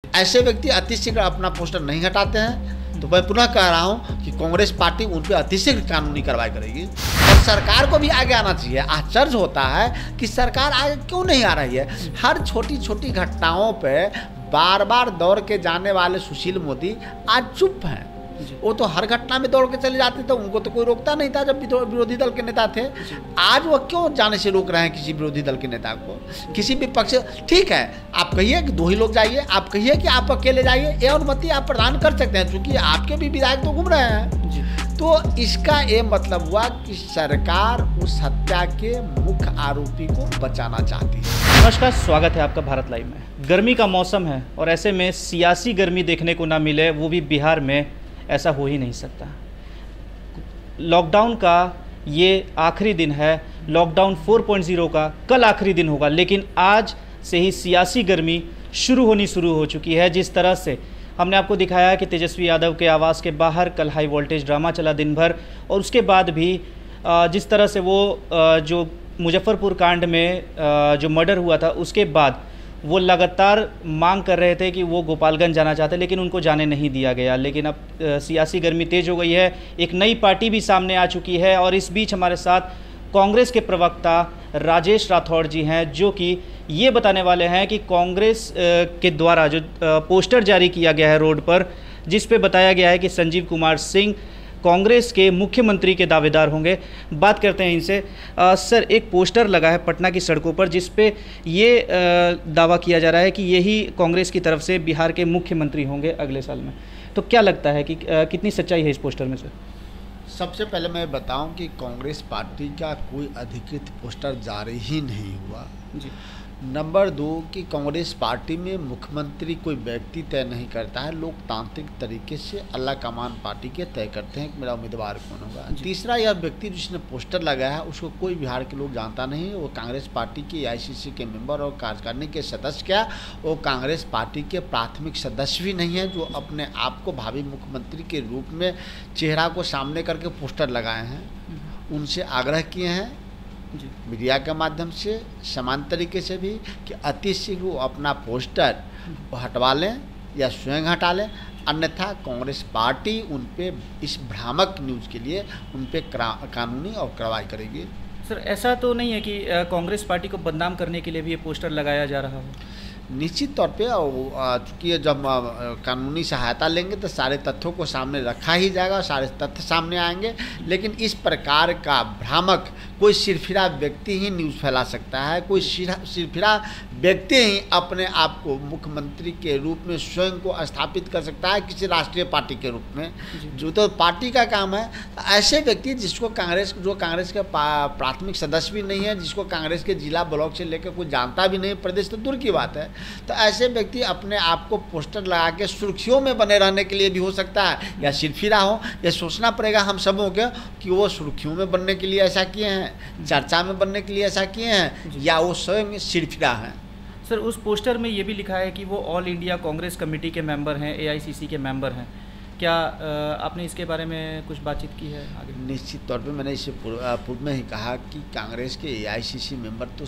ऐसे व्यक्ति अतिशीघ्र अपना पोस्टर नहीं हटाते हैं तो मैं पुनः कह रहा हूं कि कांग्रेस पार्टी उन पर अतिशीघ्र कानूनी कार्रवाई करेगी और सरकार को भी आगे आना चाहिए। आश्चर्य होता है कि सरकार आगे क्यों नहीं आ रही है। हर छोटी छोटी घटनाओं पे बार बार दौड़ के जाने वाले सुशील मोदी आज चुप हैं। वो तो हर घटना में दौड़ के चले जाते थे, उनको तो कोई रोकता नहीं था जब विरोधी दल के नेता थे। आज वो क्यों जाने से रोक रहे हैं किसी विरोधी दल के नेता को, किसी भी पक्ष। ठीक है, आप कहिए कि 2 ही लोग जाइए, आप कहिए कि आप अकेले जाइए, ये अनुमति आप प्रदान कर सकते हैं, क्योंकि आपके भी विधायक तो घूम रहे हैं। तो इसका ये मतलब हुआ कि सरकार उस हत्या के मुख्य आरोपी को बचाना चाहती है। नमस्कार, स्वागत है आपका भारत लाइव में। गर्मी का मौसम है और ऐसे में सियासी गर्मी देखने को ना मिले, वो भी बिहार में, ऐसा हो ही नहीं सकता। लॉकडाउन का ये आखिरी दिन है, लॉकडाउन 4.0 का कल आखिरी दिन होगा, लेकिन आज से ही सियासी गर्मी शुरू हो चुकी है। जिस तरह से हमने आपको दिखाया कि तेजस्वी यादव के आवास के बाहर कल हाई वोल्टेज ड्रामा चला दिन भर, और उसके बाद भी जिस तरह से वो जो मुजफ्फरपुर कांड में जो मर्डर हुआ था, उसके बाद वो लगातार मांग कर रहे थे कि वो गोपालगंज जाना चाहते, लेकिन उनको जाने नहीं दिया गया। लेकिन अब सियासी गर्मी तेज हो गई है, एक नई पार्टी भी सामने आ चुकी है, और इस बीच हमारे साथ कांग्रेस के प्रवक्ता राजेश राठौड़ जी हैं, जो कि ये बताने वाले हैं कि कांग्रेस के द्वारा जो पोस्टर जारी किया गया है रोड पर, जिस पे बताया गया है कि संजीव कुमार सिंह कांग्रेस के मुख्यमंत्री के दावेदार होंगे। बात करते हैं इनसे। सर, एक पोस्टर लगा है पटना की सड़कों पर, जिस पे ये दावा किया जा रहा है कि यही कांग्रेस की तरफ से बिहार के मुख्यमंत्री होंगे अगले साल में। तो क्या लगता है कि कितनी सच्चाई है इस पोस्टर में से? सबसे पहले मैं बताऊं कि कांग्रेस पार्टी का कोई अधिकृत पोस्टर जारी ही नहीं हुआ जी। नंबर 2 कि कांग्रेस पार्टी में मुख्यमंत्री कोई व्यक्ति तय नहीं करता है, लोकतांत्रिक तरीके से अल्लाह कमान पार्टी के तय करते हैं कि मेरा उम्मीदवार कौन होगा। तीसरा, यह व्यक्ति जिसने पोस्टर लगाया है उसको कोई बिहार के लोग जानता नहीं। वो कांग्रेस पार्टी के AICC के मेंबर और कार्यकारिणी के सदस्य, क्या वो कांग्रेस पार्टी के प्राथमिक सदस्य भी नहीं है, जो अपने आप को भावी मुख्यमंत्री के रूप में चेहरा को सामने करके पोस्टर लगाए हैं। उनसे आग्रह किए हैं मीडिया के माध्यम से, समान तरीके से भी, कि अतिशीघ्र वो अपना पोस्टर हटवा लें या स्वयं हटा लें, अन्यथा कांग्रेस पार्टी उन पे इस भ्रामक न्यूज़ के लिए उन पे कानूनी और कार्रवाई करेगी। सर, ऐसा तो नहीं है कि कांग्रेस पार्टी को बदनाम करने के लिए भी ये पोस्टर लगाया जा रहा हो? निश्चित तौर पे चूँकि जब कानूनी सहायता लेंगे तो सारे तथ्यों को सामने रखा ही जाएगा और सारे तथ्य सामने आएंगे। लेकिन इस प्रकार का भ्रामक कोई सिरफिरा व्यक्ति ही न्यूज़ फैला सकता है। कोई सिरफिरा व्यक्ति ही अपने आप को मुख्यमंत्री के रूप में स्वयं को स्थापित कर सकता है किसी राष्ट्रीय पार्टी के रूप में, जो तो पार्टी का काम है। ऐसे व्यक्ति जिसको जो कांग्रेस के प्राथमिक सदस्य भी नहीं है, जिसको कांग्रेस के जिला ब्लॉक से लेकर कोई जानता भी नहीं, प्रदेश तो दूर की बात है, तो ऐसे व्यक्ति अपने आप को पोस्टर लगा के सुर्खियों में बने रहने के लिए भी हो सकता है, या सिरफिरा हो। यह सोचना पड़ेगा हम सबों को कि वो सुर्खियों में बनने के लिए ऐसा किए हैं, चर्चा में बनने के लिए ऐसा किए हैं, या वो स्वयं सिरफिरा हैं। सर, उस पोस्टर में ये भी लिखा है कि वो ऑल इंडिया कांग्रेस कमेटी के मेंबर हैं, AICC के मेंबर हैं। क्या आपने इसके बारे में कुछ बातचीत की है आगे? निश्चित तौर पे मैंने इससे पूर्व में ही कहा कि कांग्रेस के AICC मेंबर तो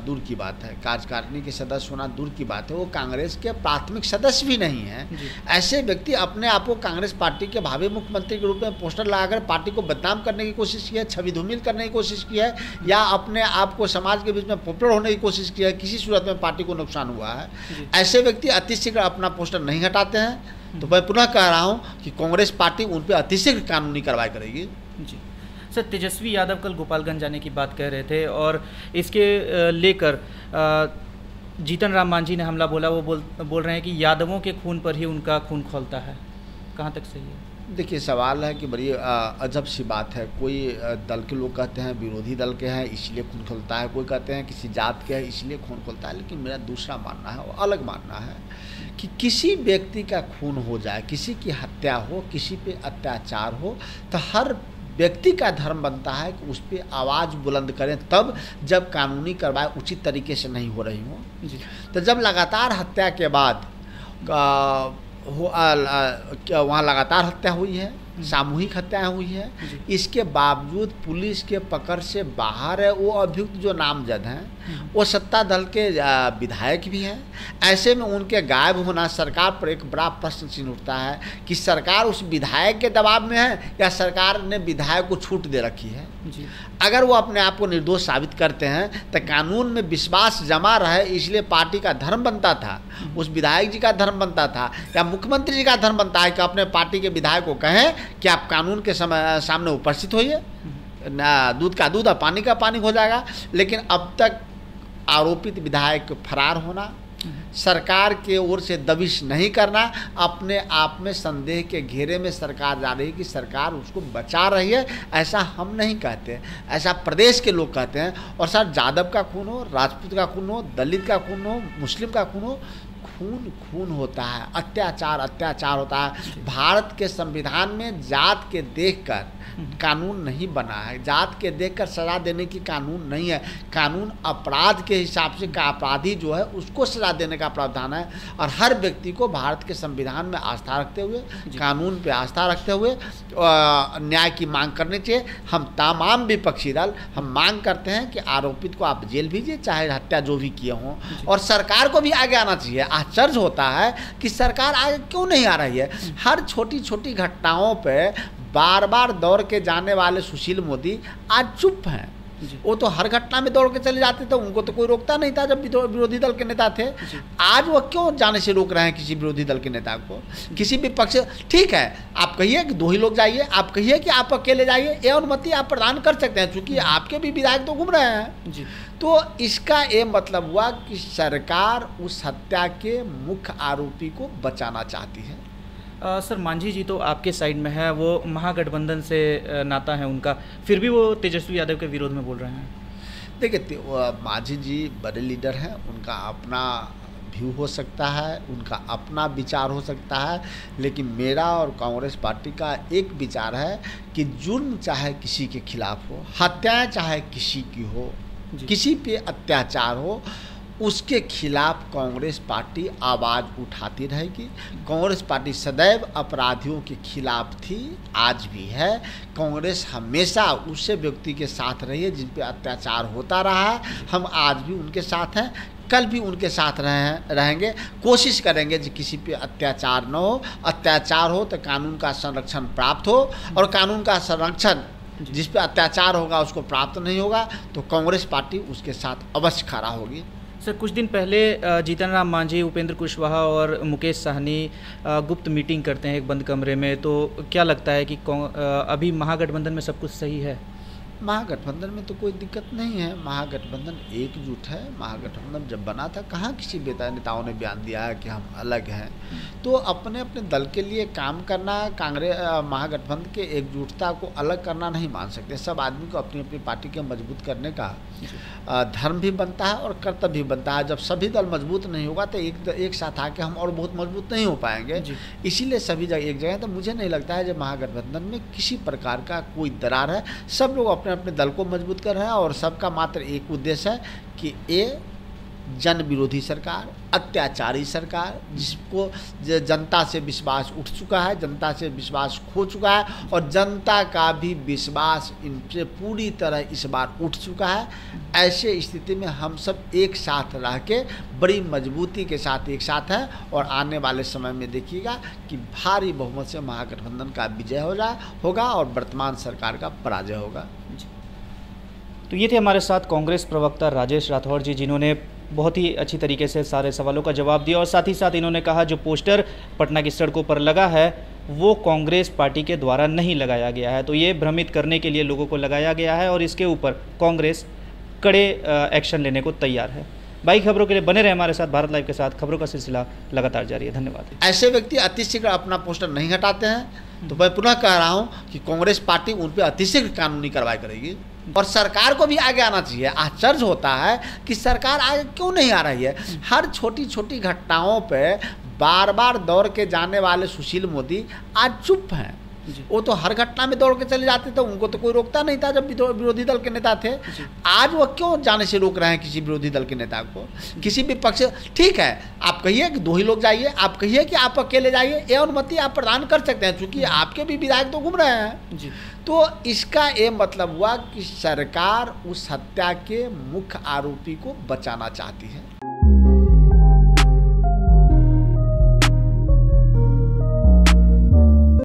दूर की बात है, कार्यकारिणी के सदस्य होना दूर की बात है, वो कांग्रेस के प्राथमिक सदस्य भी नहीं हैं। ऐसे व्यक्ति अपने आप को कांग्रेस पार्टी के भावी मुख्यमंत्री के रूप में पोस्टर लगाकर पार्टी को बदनाम करने की कोशिश की है, छवि धूमिल करने की कोशिश की है, या अपने आप को समाज के बीच में पॉपुलर होने की कोशिश की है। किसी सूरत में पार्टी को नुकसान हुआ है। ऐसे व्यक्ति अतिशीघ्र अपना पोस्टर नहीं हटाते हैं तो मैं पुनः कह रहा हूं कि कांग्रेस पार्टी उन पर अतिशीघ्र कानूनी कार्रवाई करेगी जी। सर, तेजस्वी यादव कल गोपालगंज जाने की बात कह रहे थे, और इसके लेकर जीतन राम मांझी ने हमला बोला। वो बोल रहे हैं कि यादवों के खून पर ही उनका खून खौलता है। कहाँ तक सही है? देखिए, सवाल है कि बड़ी अजब सी बात है। कोई दल के लोग कहते हैं विरोधी दल के हैं इसलिए खून खोलता है, कोई कहते हैं किसी जात के हैं इसलिए खून खोलता है। लेकिन मेरा दूसरा मानना है, वो अलग मानना है, कि किसी व्यक्ति का खून हो जाए, किसी की हत्या हो, किसी पे अत्याचार हो, तो हर व्यक्ति का धर्म बनता है कि उस पर आवाज़ बुलंद करें, तब जब कानूनी कार्रवाई उचित तरीके से नहीं हो रही हो। तो जब लगातार हत्या के बाद वहाँ लगातार हत्या हुई है, सामूहिक हत्याएं हुई है, इसके बावजूद पुलिस के पकड़ से बाहर है वो अभियुक्त जो नामजद हैं, वो सत्ता दल के विधायक भी हैं। ऐसे में उनके गायब होना सरकार पर एक बड़ा प्रश्न चिन्ह उठता है कि सरकार उस विधायक के दबाव में है या सरकार ने विधायक को छूट दे रखी है। अगर वो अपने आप को निर्दोष साबित करते हैं तो कानून में विश्वास जमा रहे, इसलिए पार्टी का धर्म बनता था, उस विधायक जी का धर्म बनता था या मुख्यमंत्री जी का धर्म बनता है कि अपने पार्टी के विधायक को कहें कि आप कानून के सामने उपस्थित होइए, दूध का दूध और पानी का पानी हो जाएगा। लेकिन अब तक आरोपित विधायक फरार होना, सरकार के ओर से दबिश नहीं करना, अपने आप में संदेह के घेरे में सरकार जा रही है कि सरकार उसको बचा रही है। ऐसा हम नहीं कहते, ऐसा प्रदेश के लोग कहते हैं। और सर, यादव का खून हो, राजपूत का खून हो, दलित का खून हो, मुस्लिम का खून हो, खून खून होता है, अत्याचार अत्याचार होता है। भारत के संविधान में जात के देखकर कानून नहीं बना है, जात के देखकर सजा देने की कानून नहीं है। कानून अपराध के हिसाब से का अपराधी जो है उसको सजा देने का प्रावधान है। और हर व्यक्ति को भारत के संविधान में आस्था रखते हुए, कानून पे आस्था रखते हुए न्याय की मांग करनी चाहिए। हम तमाम विपक्षी दल हम मांग करते हैं कि आरोपित को आप जेल भेजिए, चाहे हत्या जो भी किए हों, और सरकार को भी आगे आना चाहिए। आश्चर्य होता है कि सरकार आगे क्यों नहीं आ रही है। हर छोटी छोटी घटनाओं पे बार बार दौड़ के जाने वाले सुशील मोदी आज चुप हैं। वो तो हर घटना में दौड़ के चले जाते थे, उनको तो कोई रोकता नहीं था जब विरोधी दल के नेता थे। आज वो क्यों जाने से रोक रहे हैं किसी विरोधी दल के नेता को, किसी भी पक्ष? ठीक है, आप कहिए कि 2 ही लोग जाइए, आप कहिए कि आप अकेले जाइए, ये अनुमति आप प्रदान कर सकते हैं, चूँकि आपके भी विधायक तो घूम रहे हैं। तो इसका ये मतलब हुआ कि सरकार उस हत्या के मुख्य आरोपी को बचाना चाहती है। सर, मांझी जी तो आपके साइड में है, वो महागठबंधन से नाता है उनका, फिर भी वो तेजस्वी यादव के विरोध में बोल रहे हैं। देखिए, मांझी जी बड़े लीडर हैं, उनका अपना व्यू हो सकता है, उनका अपना विचार हो सकता है, लेकिन मेरा और कांग्रेस पार्टी का एक विचार है कि जुर्म चाहे किसी के खिलाफ हो, हत्याएं चाहे किसी की हो, किसी पे अत्याचार हो, उसके खिलाफ कांग्रेस पार्टी आवाज़ उठाती रहेगी। कांग्रेस पार्टी सदैव अपराधियों के खिलाफ थी, आज भी है। कांग्रेस हमेशा उस व्यक्ति के साथ रही है जिन पे अत्याचार होता रहा है। हम आज भी उनके साथ हैं, कल भी उनके साथ रहेंगे। कोशिश करेंगे कि किसी पे अत्याचार न हो, अत्याचार हो तो कानून का संरक्षण प्राप्त हो, और कानून का संरक्षण जिस पे अत्याचार होगा उसको प्राप्त नहीं होगा तो कांग्रेस पार्टी उसके साथ अवश्य खड़ा होगी। सर, कुछ दिन पहले जीतन राम मांझी, उपेंद्र कुशवाहा और मुकेश साहनी गुप्त मीटिंग करते हैं एक बंद कमरे में, तो क्या लगता है कि अभी महागठबंधन में सब कुछ सही है? महागठबंधन में तो कोई दिक्कत नहीं है, महागठबंधन एकजुट है। महागठबंधन जब बना था कहाँ किसी नेताओं ने बयान दिया है कि हम अलग हैं। तो अपने अपने दल के लिए काम करना, कांग्रेस महागठबंधन के एकजुटता को अलग करना नहीं मान सकते। सब आदमी को अपनी अपनी पार्टी के मजबूत करने का धर्म भी बनता है और कर्तव्य भी बनता है। जब सभी दल मजबूत नहीं होगा तो एक साथ आके हम और बहुत मजबूत नहीं हो पाएंगे। इसीलिए सभी जगह एक जगह, तो मुझे नहीं लगता है जब महागठबंधन में किसी प्रकार का कोई दरार है। सब लोग अपने अपने दल को मजबूत कर रहे हैं और सबका मात्र एक उद्देश्य है कि ये जन विरोधी सरकार, अत्याचारी सरकार, जिसको जनता से विश्वास उठ चुका है, जनता से विश्वास खो चुका है और जनता का भी विश्वास इनसे पूरी तरह इस बार उठ चुका है। ऐसे स्थिति में हम सब एक साथ रह के बड़ी मजबूती के साथ एक साथ हैं और आने वाले समय में देखिएगा कि भारी बहुमत से महागठबंधन का विजय होगा और वर्तमान सरकार का पराजय होगा। तो ये थे हमारे साथ कांग्रेस प्रवक्ता राजेश राठौर जी, जिन्होंने बहुत ही अच्छी तरीके से सारे सवालों का जवाब दिया और साथ ही साथ इन्होंने कहा जो पोस्टर पटना की सड़कों पर लगा है वो कांग्रेस पार्टी के द्वारा नहीं लगाया गया है, तो ये भ्रमित करने के लिए लोगों को लगाया गया है और इसके ऊपर कांग्रेस कड़े एक्शन लेने को तैयार है। बाकी खबरों के लिए बने रहे हमारे साथ भारत लाइव के साथ। खबरों का सिलसिला लगातार जारी है। धन्यवाद। ऐसे व्यक्ति अतिशीघ्र अपना पोस्टर नहीं हटाते हैं तो मैं पुनः कह रहा हूँ कि कांग्रेस पार्टी उन पर अतिशीघ्र कानूनी कार्रवाई करेगी और सरकार को भी आगे आना चाहिए। आश्चर्य होता है कि सरकार आगे क्यों नहीं आ रही है। हर छोटी छोटी घटनाओं पे बार बार दौड़ के जाने वाले सुशील मोदी आज चुप हैं। वो तो हर घटना में दौड़ के चले जाते थे, उनको तो कोई रोकता नहीं था जब विरोधी दल के नेता थे। आज वो क्यों जाने से रोक रहे हैं किसी विरोधी दल के नेता को? किसी भी पक्ष, ठीक है आप कहिए कि 2 ही लोग जाइए, आप कहिए कि आप अकेले जाइए, ये अनुमति आप प्रदान कर सकते हैं, चूंकि आपके भी विधायक तो घूम रहे हैं जी। तो इसका ये मतलब हुआ कि सरकार उस हत्या के मुख्य आरोपी को बचाना चाहती है।